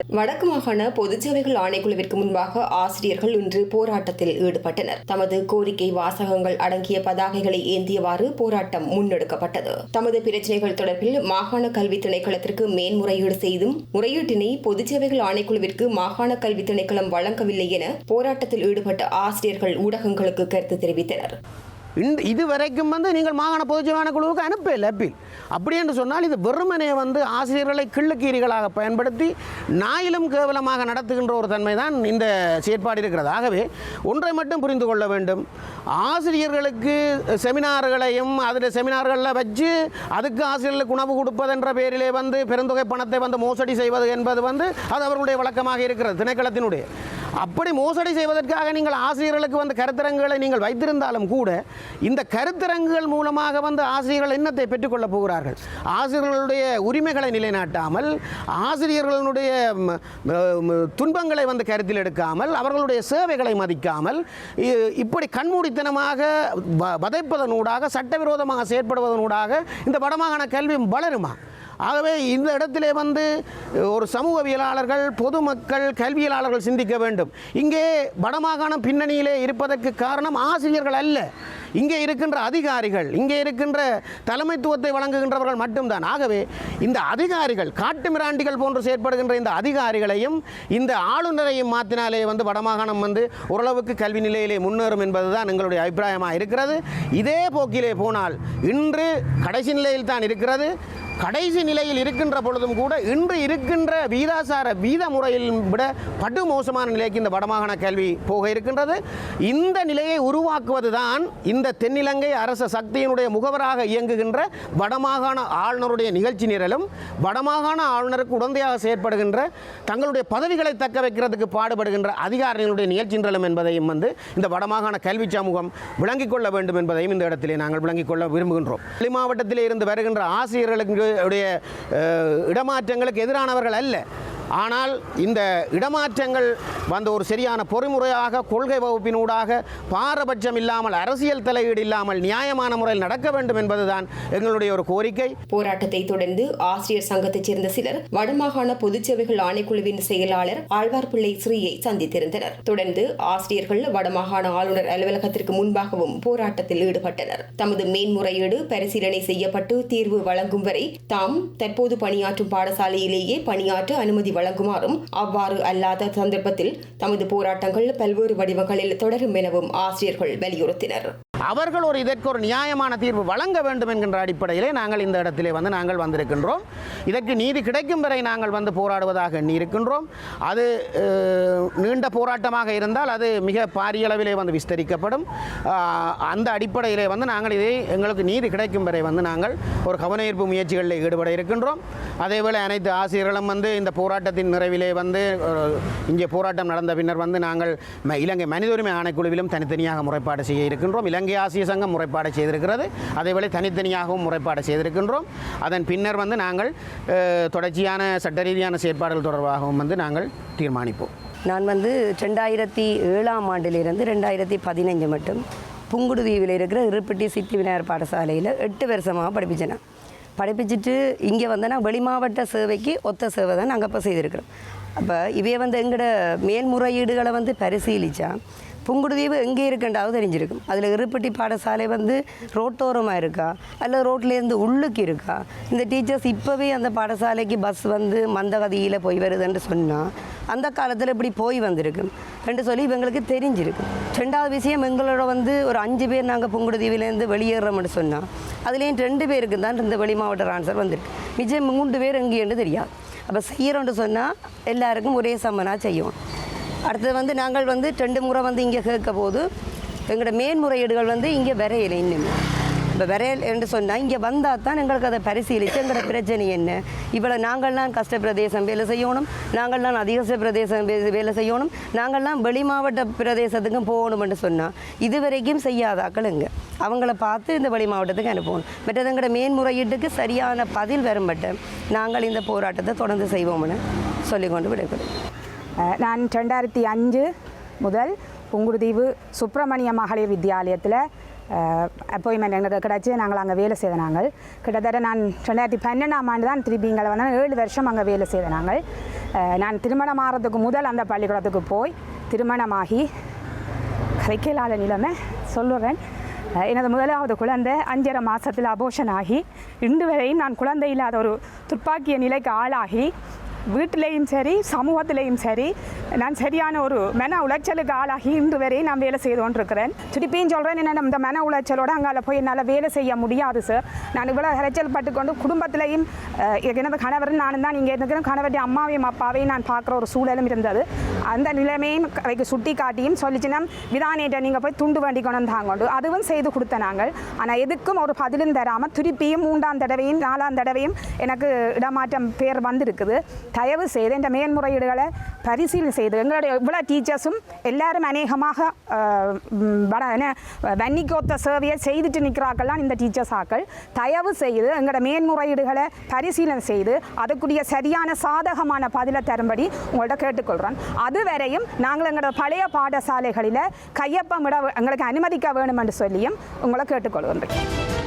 வடக்கு மாகாண பொதுச்சேவைகள் ஆணைக்குழுவிற்கு முன்பாக ஆசிரியர்கள் இன்று போராட்டத்தில் ஈடுபட்டனர். தமது கோரிக்கை வாசகங்கள் அடங்கிய பதாகைகளை ஏந்தியவாறு போராட்டம் முன்னெடுக்கப்பட்டது. தமது பிரச்சினைகள் தொடர்பில் மாகாண கல்வி திணைக்களத்திற்கு மேன்முறையீடு செய்தும் முறையீட்டினை பொதுச்சேவைகள் ஆணைக்குழுவிற்கு மாகாண கல்வி திணைக்களம் வழங்கவில்லை என போராட்டத்தில் ஈடுபட்ட ஆசிரியர்கள் ஊடகங்களுக்கு கருத்து தெரிவித்தனர். இதுவரைக்கும் நீங்கள் மாகாண பொதுச்சேவை குழுவுக்கு அனுப்பல அப்பீல். அப்படி என்று சொன்னால் இது வெறுமனே ஆசிரியர்களை கிள்ளுக்கீரிகளாக பயன்படுத்தி நாயிலும் கேவலமாக நடத்துகின்ற ஒரு தன்மை தான் இந்த செயற்பாடு இருக்கிறது. ஆகவே ஒன்றை மட்டும் புரிந்து கொள்ள வேண்டும். ஆசிரியர்களுக்கு செமினார்களையும் அதில் செமினார்களில் வச்சு அதுக்கு ஆசிரியர்களுக்கு உணவு கொடுப்பதென்ற பேரிலே பெருந்தொகை பணத்தை மோசடி செய்வது என்பது அது அவர்களுடைய வழக்கமாக இருக்கிறது திணைக்களத்தினுடைய. அப்படி மோசடி செய்வதற்காக நீங்கள் ஆசிரியர்களுக்கு கருத்தரங்குகளை நீங்கள் வைத்திருந்தாலும் கூட இந்த கருத்தரங்குகள் மூலமாக ஆசிரியர்கள் என்னத்தை பெற்றுக்கொள்ளப் போகிறார்கள்? ஆசிரியர்களுடைய உரிமைகளை நிலைநாட்டாமல், ஆசிரியர்களுடைய துன்பங்களை கருத்தில் எடுக்காமல், அவர்களுடைய சேவைகளை மதிக்காமல், இப்படி கண்மூடித்தனமாக வதைப்பதனூடாக சட்டவிரோதமாக செயற்படுவதனூடாக இந்த வடமாகாண கல்வி வளருமா? ஆகவே இந்த இடத்திலே ஒரு சமூகவியலாளர்கள், பொதுமக்கள், கல்வியலாளர்கள் சிந்திக்க வேண்டும். இங்கே வடமாகாணம் பின்னணியிலே இருப்பதற்கு காரணம் ஆசிரியர்கள் அல்ல, இங்கே இருக்கின்ற அதிகாரிகள், இங்கே இருக்கின்ற தலைமைத்துவத்தை வழங்குகின்றவர்கள் மட்டும்தான். ஆகவே இந்த அதிகாரிகள் காட்டுமிராண்டிகள் போன்று செயற்படுகின்ற இந்த அதிகாரிகளையும் இந்த ஆளுநரையும் மாற்றினாலே வடமாகாணம் ஓரளவுக்கு கல்வி நிலையிலே முன்னேறும் என்பதுதான் எங்களுடைய அபிப்பிராயமாக இருக்கிறது. இதே போக்கிலே போனால் இன்று கடைசி நிலையில் தான் இருக்கிறது. கடைசி நிலையில் இருக்கின்ற பொழுதும் கூட இன்று இருக்கின்ற வீத முறையில் விட படு மோசமான நிலைக்கு இந்த வடமாகாண கல்வி போக இருக்கின்றது. இந்த நிலையை உருவாக்குவது தான் இந்த தென்னிலங்கை அரச சக்தியினுடைய முகவராக இயங்குகின்ற வடமாகாண ஆளுநருடைய நிகழ்ச்சி நிரலும், வடமாகாண ஆளுநருக்கு உடந்தையாக செயற்படுகின்ற தங்களுடைய பதவிகளை தக்க வைக்கிறதுக்கு பாடுபடுகின்ற அதிகாரிகளுடைய நிகழ்ச்சி நிரலும் என்பதையும் இந்த வடமாகாண கல்வி சமூகம் விளங்கிக் கொள்ள வேண்டும் என்பதையும் இந்த இடத்திலே நாங்கள் விளங்கிக் கொள்ள விரும்புகின்றோம். வெளி மாவட்டத்திலே இருந்து வருகின்ற ஆசிரியர்களுக்கு இடமாற்றங்களுக்கு எதிரானவர்கள் அல்ல. ஆனால் இந்த இடமாற்றங்கள் ஒரு சரியான பொறிமுறையாக கொள்கை வகுப்பினூடாக பாரபட்சம் இல்லாமல், அரசியல் தலையீடு இல்லாமல் நியாயமான முறையில் நடக்க வேண்டும் என்பதுதான் எங்களுடைய ஒரு கோரிக்கை. போராட்டத்தை தொடர்ந்து ஆசிரியர் சங்கத்தைச் சேர்ந்த சிலர் வடமாகாண பொதுச்சேவைகள் ஆணைக்குழுவின் செயலாளர் ஆழ்வார்பிள்ளை ஸ்ரீயை சந்தித்திருந்தனர். தொடர்ந்து ஆசிரியர்கள் வடமாகாண ஆளுநர் அலுவலகத்திற்கு முன்பாகவும் போராட்டத்தில் ஈடுபட்டனர். தமது மேன்முறையீடு பரிசீலனை செய்யப்பட்டு தீர்வு வழங்கும் வரை தாம் தற்போது பணியாற்றும் பாடசாலையிலேயே பணியாற்ற அனுமதி வழங்குமாறும், அவ்வாறு அல்லாத சந்தர்ப்பத்தில் தமது போராட்டங்கள் பல்வேறு வடிவங்களில் தொடரும் எனவும் ஆசிரியர்கள் வலியுறுத்தினர். அவர்கள் இதற்கு ஒரு நியாயமான தீர்வு வழங்க வேண்டும் என்கின்ற அடிப்படையிலே நாங்கள் இந்த இடத்திலே நாங்கள் வந்திருக்கின்றோம். இதற்கு நீதி கிடைக்கும் வரை நாங்கள் போராடுவதாக எண்ணி இருக்கின்றோம். அது நீண்ட போராட்டமாக இருந்தால் அது மிக பாரிய அளவிலே விஸ்தரிக்கப்படும். அந்த அடிப்படையிலே நாங்கள் இதை எங்களுக்கு நீதி கிடைக்கும் வரை நாங்கள் ஒரு கவனஈர்ப்பு முயற்சிகளில் ஈடுபட இருக்கின்றோம். அதேவேளை அனைத்து ஆசிரியர்களும் இந்த போராட்டத்தின் நிறைவிலே இங்கே போராட்டம் நடந்த பின்னர் நாங்கள் இலங்கை மனித உரிமை ஆணைக்குழுவிலும் தனித்தனியாக முறைப்பாடு செய்ய இருக்கின்றோம். இலங்கை ஆசிய சங்கம் முறைப்பாடு செய்திருக்கிறது. அதேவேளை தனித்தனியாகவும் முறைப்பாடு செய்திருக்கின்றோம். அதன் பின்னர் நாங்கள் தொடர்ச்சியான சட்ட ரீதியான செயற்பாடுகள் தொடர்பாகவும் நாங்கள் தீர்மானிப்போம். நான் 2007ஆம் ஆண்டிலிருந்து 2015 மட்டும் புங்குடுதீவில் இருக்கிற இருப்பட்டி சித்தி விநாயகர் பாடசாலையில் 8 வருஷமாக படிப்பிச்சேன். படிப்பிச்சுட்டு இங்கே நான் வெளி மாவட்ட சேவைக்கு ஒத்த சேவை தான் நாங்கள் இப்போ செய்திருக்கிறோம். அப்போ இவைய எங்களோட மேல்முறையீடுகளை பரிசீலித்தா புங்குடுதீவு எங்கே இருக்குன்றாவது தெரிஞ்சிருக்கும். அதில் இருப்பட்டி பாடசாலை ரோட்டோரமாக இருக்கா அல்லது ரோட்லேருந்து உள்ளுக்கு இருக்கா, இந்த டீச்சர்ஸ் இப்போவே அந்த பாடசாலைக்கு பஸ் மந்தகதியில் போய் வருதுன்னு சொன்னால் அந்த காலத்தில் இப்படி போய் வந்திருக்கும் என்று சொல்லி இவங்களுக்கு தெரிஞ்சிருக்கு. ரெண்டாவது விஷயம், எங்களோட ஒரு 5 பேர் நாங்கள் புங்குடுதீவிலேருந்து வெளியேறோம்னு சொன்னால் அதுலேயும் 2 பேருக்கு தான் இந்த வெளி மாவட்ட ட்ரான்ஸ்ஃபர் வந்திருக்கு. மிச்சம் 3 பேர் எங்கேன்னு தெரியாது. அப்போ செய்கிறோன்னு சொன்னால் எல்லாருக்கும் ஒரே சம்மனாக செய்வோம். அடுத்தது நாங்கள் 2 முறை இங்கே கேட்க போது எங்களோட மேன்முறையீடுகள் இங்கே வரையில இன்னும். இப்போ வரையல் என்று சொன்னால் இங்கே வந்தால் தான் எங்களுக்கு அதை பரிசீலித்து எங்களோட பிரச்சனை என்ன, இவ்வளோ நாங்கள்லாம் கஷ்ட பிரதேசம் வேலை செய்யணும், நாங்கள்லாம் அதிகஷ்ட பிரதேசம் வேலை செய்யணும், நாங்கள்லாம் வெளி மாவட்ட பிரதேசத்துக்கும் போகணும்னு சொன்னால் இதுவரைக்கும் செய்யாதாக்களுங்க அவங்கள பார்த்து இந்த வெளி மாவட்டத்துக்கு அனுப்பணும். மற்றது எங்களோட மேன்முறையீட்டுக்கு சரியான பதில் வரும்பட்ட நாங்கள் இந்த போராட்டத்தை தொடர்ந்து செய்வோம்னு சொல்லிக்கொண்டு விடைபெறும். நான் 2005 முதல் புங்குடுதீவு சுப்பிரமணிய மகளிர் வித்தியாலயத்தில் அப்பாயின்மெண்ட் எங்களுக்கு கிடச்சி நாங்கள் அங்கே வேலை செய்த நாங்கள் கிட்டத்தட்ட நான் 2012ஆம் ஆண்டு தான் திருப்பி இங்கே வந்தேன் 7 வருஷம் அங்கே வேலை செய்த நாங்கள் நான் திருமணம் ஆகிறதுக்கு முதல் அந்த பள்ளிக்கூடத்துக்கு போய் திருமணமாகி கரைக்கலாத நிலைமை சொல்லுவேன் எனது முதலாவது குழந்தை 5.5 மாதத்தில் அபோஷன் ஆகி இன்று வரையும் நான் குழந்தை இல்லாத ஒரு துப்பாக்கிய நிலைக்கு ஆளாகி வீட்டிலையும் சரி சமூகத்திலையும் சரி நான் சரியான ஒரு மன உளைச்சலுக்கு ஆளாகி இன்று வரை நான் வேலை செய்து கொண்டிருக்கிறேன். திருப்பியும் சொல்கிறேன், என்ன இந்த மன உளைச்சலோடு அங்கே போய் என்னால் வேலை செய்ய முடியாது சார். நான் இவ்வளோ இறைச்சல் பட்டுக்கொண்டு குடும்பத்திலையும் எனது கணவர் நானும் தான் இங்கே இருக்கிறேன். கணவருடைய அம்மாவையும் அப்பாவையும் நான் பார்க்குற ஒரு சூழலும் இருந்தது. அந்த நிலைமையும் அவைக்கு சுட்டி காட்டியும் சொல்லிச்சுன்னா விதானேட்ட நீங்கள் போய் துண்டு வண்டி கொண்டு தாங்கொண்டு அதுவும் செய்து கொடுத்த நாங்கள். ஆனால் எதுக்கும் ஒரு பதிலும் தராமல் திருப்பியும் 3ஆம் தடவையும் 4ஆம் தடவையும் எனக்கு இடமாற்றம் பேர் வந்திருக்குது. தயவு செய்து இந்த மேன்முறையீடுகளை பரிசீலனை செய்து எங்களுடைய இவ்வளோ டீச்சர்ஸும் எல்லாரும் அநேகமாக வன்னிக்கோத்த சேவையை செய்துட்டு நிற்கிறார்கள்லாம் இந்த டீச்சர்ஸ் ஆக்கள். தயவு செய்து எங்களோட மேன்முறையீடுகளை பரிசீலனை செய்து அதுக்குரிய சரியான சாதகமான பதிலை தரும்படி உங்கள்கிட்ட கேட்டுக்கொள்கிறோம். அதுவரையும் நாங்கள் எங்களோட பழைய பாடசாலைகளில் கையொப்பமிட எங்களுக்கு அனுமதிக்க வேணும் என்று சொல்லியும் உங்களை கேட்டுக்கொள்கின்றோம்.